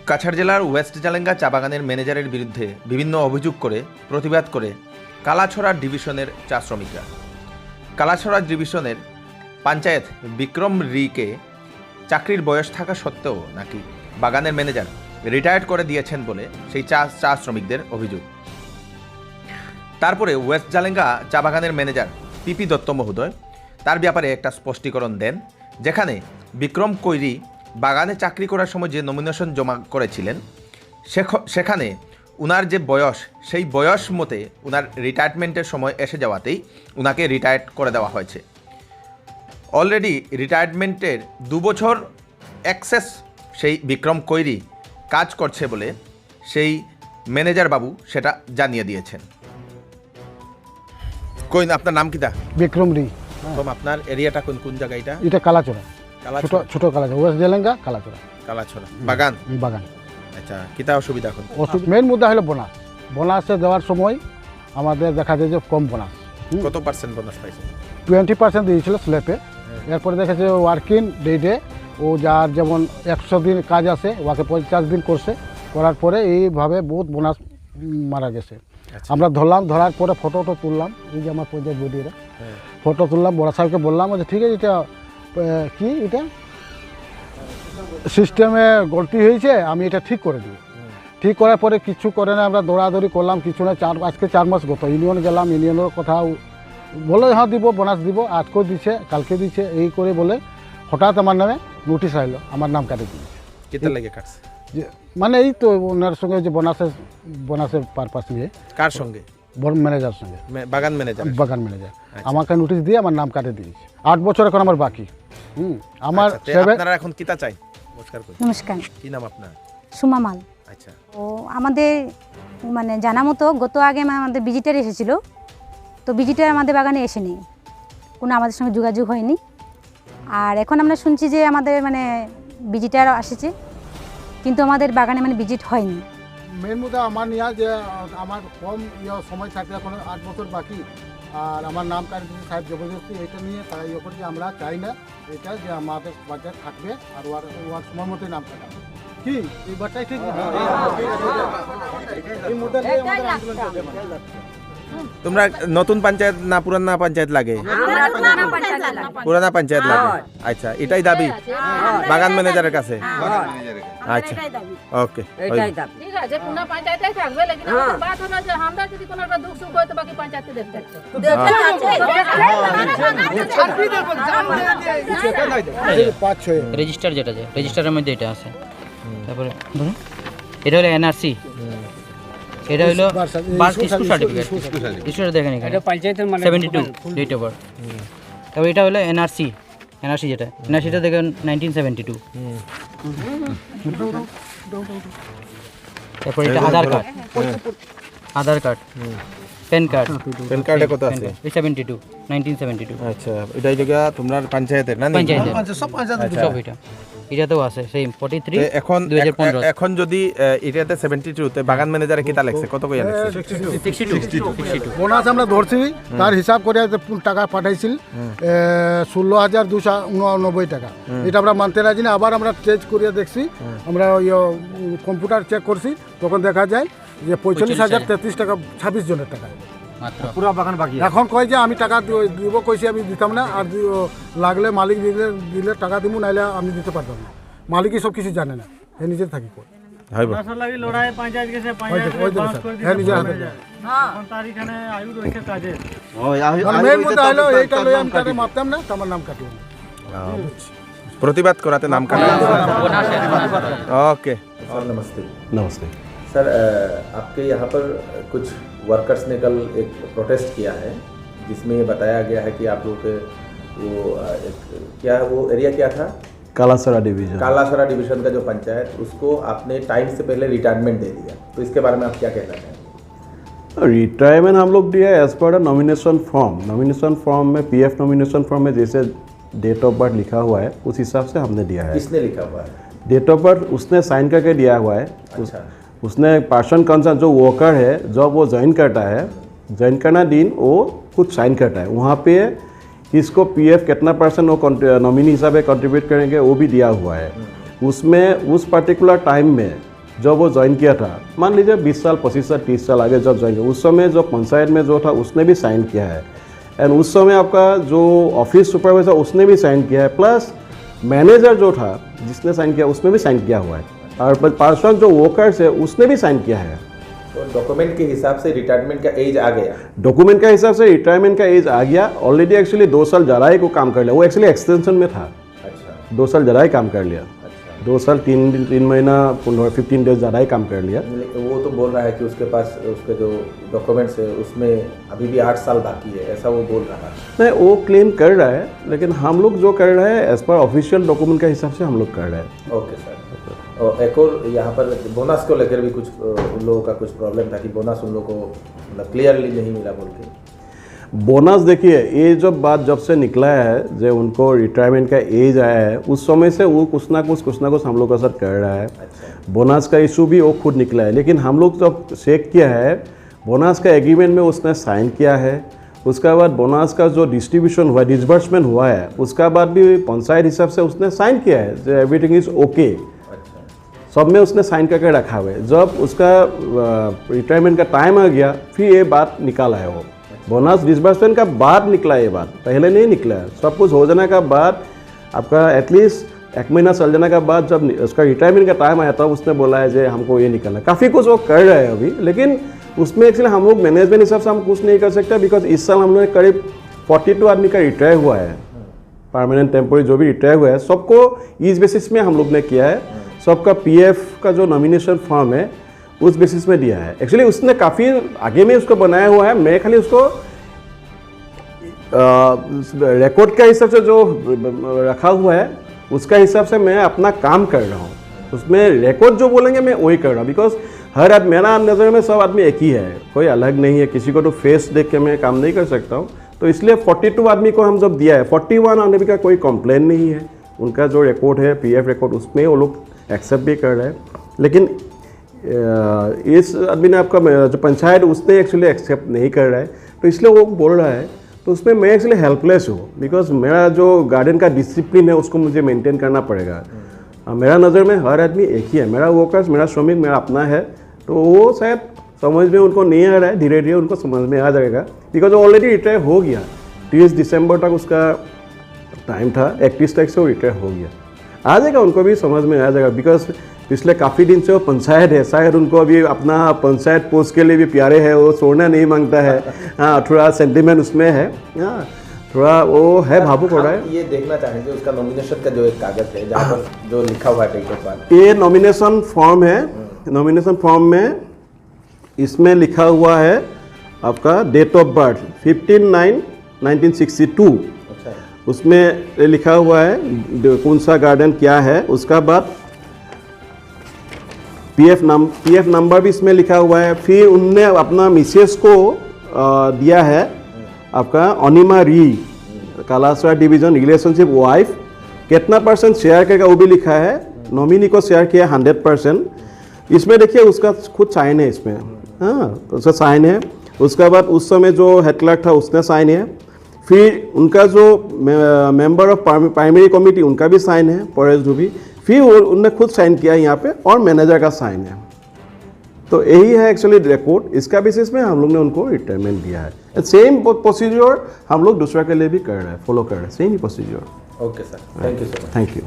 কাছাড় জেলার ওয়েস্ট জালেঙ্গা চা বাগানের ম্যানেজারের বিরুদ্ধে বিভিন্ন অভিযোগ করে প্রতিবাদ করে কালাছড়া ডিভিশনের চা শ্রমিকরা। কালাছড়া ডিভিশনের পঞ্চায়েত বিক্রম রিকে চাকরির বয়স থাকা সত্ত্বেও নাকি বাগানের ম্যানেজার রিটায়ার্ড করে দিয়েছেন বলে সেই চা শ্রমিকদের অভিযোগ। তারপরে ওয়েস্ট জালেঙ্গা চা বাগানের ম্যানেজার পিপি দত্ত মহোদয় তার ব্যাপারে একটা স্পষ্টীকরণ দেন, যেখানে বিক্রম কৈরি বাগানে চাকরি করার সময় যে নমিনেশন জমা করেছিলেন সেখানে উনার যে বয়স সেই বয়স মতে উনার রিটায়ারমেন্টের সময় এসে যাওয়াতেই উনাকে রিটায়ার্ড করে দেওয়া হয়েছে। অলরেডি রিটায়ারমেন্টের 2 বছর অ্যাক্সেস সেই বিক্রম কৈরি কাজ করছে বলে সেই ম্যানেজার বাবু সেটা জানিয়ে দিয়েছেন। কোন আপনার নাম কিটা? বিক্রম রি। আপনার এরিয়াটা কোন জায়গা? এটা কালাচড়া, ছোট কালাচড়া, ওয়েস্ট জালেঙ্গা কালাচড়া বাগান। আচ্ছা, কিতা অসুবিধা? মেইন মুদ্রা হলো বোনাসে দেওয়ার সময় আমাদের দেখা যায় যে কম বোনাস। কত পার্সেন্ট বোনাস পাইছে? 20% দিয়েছিল স্ল্যাপে। এরপরে দেখেছে ওয়ার্কিং ডেটে ও যার যেমন 100 দিন কাজ আছে ওকে 50 দিন করছে, করার পরে এইভাবে বহুত বোনাস মারা গেছে। আমরা ধরার পরে ফটো তুললাম, এই যে আমার পঞ্চায়েত বডিরা ফটো তুললাম, বড় সাহেবকে বললাম যে ঠিক আছে, এটা কি এটা সিস্টেমে গলতি হয়েছে, আমি এটা ঠিক করে দিই। ঠিক করার পরে কিছু করে না, আমরা দৌড়াদৌড়ি করলাম, কিছু না, আজকে 4 মাস গত ইউনিয়ন গেলাম, ইউনিয়নের কথা বলে হ্যাঁ দিব, বোনাস দিব, আজকেও দিচ্ছে, কালকে দিচ্ছে, এই করে বলে হঠাৎ আমার নামে নোটিশ আইলো, আমার নাম কাটে দিয়েছে। কেতে লাগে কাটছে? যে মানে এই তো ওনার সঙ্গে যে বোনাসের পারপাস নিয়ে। কার সঙ্গে? ম্যানেজার সঙ্গে, বাগান ম্যানেজার আমাকে নোটিশ দিয়ে আমার নাম কাটে দিয়েছে। 8 বছর এখন আমার বাকি। আমার আপনারা এখন কিতা চাই? নমস্কার, কি নাম আপনার? সুমা মাল। আচ্ছা, ও আমাদের মানে জানা মতো গত আগে আমাদের ভিজিটার এসেছিল, তো ভিজিটার আমাদের বাগানে এসেনি, কোনো আমাদের সঙ্গে যোগাযোগ হয়নি। আর এখন আমরা শুনছি যে আমাদের মানে ভিজিটার এসেছে, কিন্তু আমাদের বাগানে মানে ভিজিট হয়নি। মেন মুদ্রা আমার নিয়ে যে আমার কম সময় থাকে, এখন 8 বছর বাকি, আর আমার নাম কাটে দিয়েছে সাহেব জবরদস্তি। এটা নিয়ে তাই যে আমরা চাই না এটা যে আমাদের বাজার থাকবে, আর ওর সময় মতোই নাম কাটাবে। কি এই বাচ্চাই ঠিক এই মুদ্রা নিয়ে আমাদের আন্দোলন চলবে। তোমরা নতুন পঞ্চায়েত না পুরানা পঞ্চায়েত লাগে? পুরানা পঞ্চায়েত লাগে। আচ্ছা, এটাই দাবি বাগান ম্যানেজারের কাছে? আচ্ছা, ওকে, ঠিক আছে, পুনা পঞ্চায়েতে থাকবে, लेकिन আমাদের বাত হলো যে আমরা যদি কোনো একটা দুঃখ সুখ হয় তো বাকি পঞ্চায়েতে দেখতে রেজিস্টার যেটা যে রেজিস্টারের মধ্যে এটা আছে। তারপরে এটা হলো এনআরসি, এটা হলো স্কুল সার্টিফিকেট, স্কুল দেখেন এখানে এটা পঞ্চায়েতের মানে 72 ডেট অফ বার্থ। তারপর এটা হলো এনআরসি যেটা এনআরসিটা দেখেন 1972। তারপর এটা আধার কার্ড, প্যান কার্ডে কত আছে? 72 1972। আচ্ছা, এটাই লাগা তোমরা পঞ্চায়েতের না? পঞ্চায়েতের সব পঞ্চায়েতের সব এটাতেও আছে সেম 43 এখন 2015। এখন যদি এটাতে 72 তে বাগান ম্যানেজারে কিতা লাগছে? কত কইয়া লাগছে? 62। বোনাস আমরা ধরছি, তার হিসাব করে টাকা পাঠাইছিল 16,289 টাকা। এটা আমরা মানতে রাজি না। আবার আমরা চেক করিয়ে দেখছি, আমরা কম্পিউটার চেক করছি, তখন দেখা যায় যে 45,033 টাকা, 26 জনের টাকা পুরো বাগান বাকি। এখন কয় যে আমি টাকা দিব, কইছি আমি দিতাম না, আর লাগলে মালিক দিলে টাকা দিব, নাইলে আমি দিতে পারতাম না। মালিকই সব কিছু জানে না, এ নিজে থাকি কই লড়াই পঞ্চায়েত গেছে, মারতাম না, আমার নাম কাটিয়ে প্রতিবাদ করাতে নাম কাটা। ओके, नमस्ते सर, आपके यहाँ पर कुछ वर्कर्स ने कल एक प्रोटेस्ट किया है, जिसमें ये बताया गया है कि आप लोगों के वो एरिया क्या था? कालासरा डिवीजन का जो पंचायत, उसको आपने टाइम से पहले रिटायरमेंट दे दिया, तो इसके बारे में आप क्या कहना चाहेंगे? रिटायरमेंट हम लोग दिया एज पर नॉमिनेशन फॉर्म में पीएफ नॉमिनेशन फॉर्म में जैसे डेट ऑफ बर्थ लिखा हुआ है उस हिसाब से हमने दिया है। किसने लिखा हुआ है? डेट ऑफ बर्थ उसने साइन करके दिया हुआ है। अच्छा। उसने पर्सन कंसर्न जो वर्कर है, जब वो ज्वाइन करता है, ज्वाइन करना दिन वो कुछ साइन करता है, वहाँ पे किसको पीएफ कितना % वो नॉमिनी हिसाब से कंट्रीब्यूट करेंगे वो भी दिया हुआ है। उसमें उस पर्टिकुलर टाइम में जब वो ज्वाइन किया था, मान लीजिए 20 साल 25 साल 30 साल आगे जब ज्वाइन किया, उस समय जो पंचायत में जो था उसने भी साइन किया है, एंड उस समय आपका जो ऑफिस सुपरवाइजर उसने भी साइन किया है, प्लस मैनेजर जो था जिसने साइन किया उसने भी साइन किया हुआ है, और पार्षद जो वर्कर्स है उसने भी साइन किया है। तो डॉक्यूमेंट के हिसाब से रिटायरमेंट का एज आ गया, डॉक्यूमेंट का हिसाब से रिटायरमेंट का एज आ गया ऑलरेडी। एक्चुअली 2 साल ज़्यादा ही को काम कर लिया, वो एक्चुअली एक्सटेंशन में था। अच्छा 2 साल ज़्यादा ही काम कर लिया, 2 साल 3 महीना 15 डेज ज़्यादा ही काम कर लिया। वो तो बोल रहा है कि उसके पास उसके जो डॉक्यूमेंट्स है उसमें अभी भी 8 साल बाकी है, ऐसा वो बोल रहा है। नहीं, वो क्लेम कर रहा है, लेकिन हम लोग जो कर रहे हैं एज पर ऑफिशियल डॉक्यूमेंट के हिसाब से हम लोग कर रहे हैं। Okay sir. और एक और यहाँ पर बोनस को लेकर भी कुछ उन लोगों का कुछ प्रॉब्लम था कि बोनस उन लोगों को मतलब क्लियरली नहीं मिला बोल के। बोनस देखिए, ये जब बात जब से निकला है जो उनको रिटायरमेंट का एज आया है, उस समय से वो कुछ ना कुछ हम लोग का साथ कर रहा है। बोनस का इशू भी वो खुद निकला है, लेकिन हम लोग जब चेक किया है बोनस का एग्रीमेंट में उसने साइन किया है, उसके बाद बोनस का जो डिस्ट्रीब्यूशन हुआ डिसबर्समेंट हुआ है उसका बाद भी पंचायत हिसाब से उसने साइन किया है जो एवरीथिंग इज ओके, सब में उसने साइन करके रखा हुआ है। जब उसका रिटायरमेंट का टाइम आ गया फिर ये बात निकाला है, वो बोनस डिसबर्समेंट का बाद निकला, ये बात पहले नहीं निकला है। सब कुछ हो जाने का बाद आपका एटलीस्ट 1 महीना चल जाने का बाद जब उसका रिटायरमेंट का टाइम आया तब उसने बोला है जो हमको ये निकलना। काफ़ी कुछ वो कर रहे हैं अभी, लेकिन उसमें एक्चुअली हम लोग मैनेजमेंट हिसाब से हम कुछ नहीं कर सकते, बिकॉज इस साल हम लोग करीब 42 आदमी का रिटायर हुआ है, परमानेंट टेम्पोरी जो भी रिटायर हुआ है सबको इस बेसिस में हम लोग ने किया है। सबका पीएफ का जो नॉमिनेशन फॉर्म है उस बेसिस में दिया है। एक्चुअली उसने काफ़ी आगे में उसको बनाया हुआ है, मैं खाली उसको रिकॉर्ड का हिसाब से जो रखा हुआ है उसका हिसाब से मैं अपना काम कर रहा हूँ। उसमें रिकॉर्ड जो बोलेंगे मैं वही कर रहा हूँ, बिकॉज हर आदमी मेरा नज़र में सब आदमी एक ही है, कोई अलग नहीं है, किसी को तो फेस देख के मैं काम नहीं कर सकता हूँ। तो इसलिए 42 आदमी को हम जब दिया है, 41 आदमी का कोई कंप्लेन नहीं है, उनका जो रिकॉर्ड है पीएफ रिकॉर्ड उसमें वो लोग एक्सेप्ट भी कर रहे हैं। लेकिन इस आदमी ने आपका जो पंचायत उसने एक्चुअली एक्सेप्ट नहीं कर रहा है, तो इसलिए वो बोल रहा है, तो उसमें मैं एक्चुअली हेल्पलेस हूँ, बिकॉज मेरा जो गार्डन का डिसिप्लिन है उसको मुझे मेंटेन करना पड़ेगा। मेरा नज़र में हर आदमी एक ही है, मेरा वर्कर्स मेरा श्रमिक मेरा अपना है, तो वो शायद समझ में उनको नहीं आ रहा है, धीरे धीरे उनको समझ में आ जाएगा, बिकॉज वो ऑलरेडी रिटायर हो गया। 30 दिसंबर तक उसका टाइम था, 31 तारीख से वो रिटायर हो गया। आ जाएगा, उनको भी समझ में आ जाएगा, बिकॉज पिछले काफ़ी दिन से वो पंचायत है, शायद उनको अभी अपना पंचायत पोस्ट के लिए भी प्यारे है, वो छोड़ना नहीं मांगता है। हाँ, थोड़ा सेंटिमेंट उसमें है, हाँ थोड़ा वो है, भावुक हो रहा है। ये देखना चाहेंगे उसका नॉमिनेशन का जो एक कागज है जहाँ पर जो लिखा हुआ है ये नॉमिनेशन फॉर्म है। नॉमिनेशन फॉर्म में इसमें लिखा हुआ है आपका डेट ऑफ बर्थ 15/9/1962, उसमें लिखा हुआ है कौन सा गार्डन क्या है, उसका बाद पीएफ नंबर भी इसमें लिखा हुआ है। फिर उनने अपना मिसेस को दिया है आपका अनिमा री, कालासरा डिवीजन रिलेशनशिप वाइफ, कितना % शेयर करेगा वो भी लिखा है। नॉमिनी को शेयर किया 100%। इसमें देखिए उसका खुद साइन है इसमें, हाँ तो उसका साइन है। उसका बाद उस समय जो हेड क्लर्क था उसने साइन है। फिर उनका जो मेंबर ऑफ प्राइमरी कमेटी उनका भी साइन है, परेश धुबी। फिर उनने खुद साइन किया यहाँ पे, और मैनेजर का साइन है। तो यही है एक्चुअली रिकॉर्ड, इसका बेसिस में हम लोग ने उनको रिटायरमेंट दिया है। सेम प्रोसीजर हम लोग दूसरा के लिए भी कर रहे हैं, फॉलो कर रहे हैं, same he procedure. Okay sir, thank you sir. Thank you.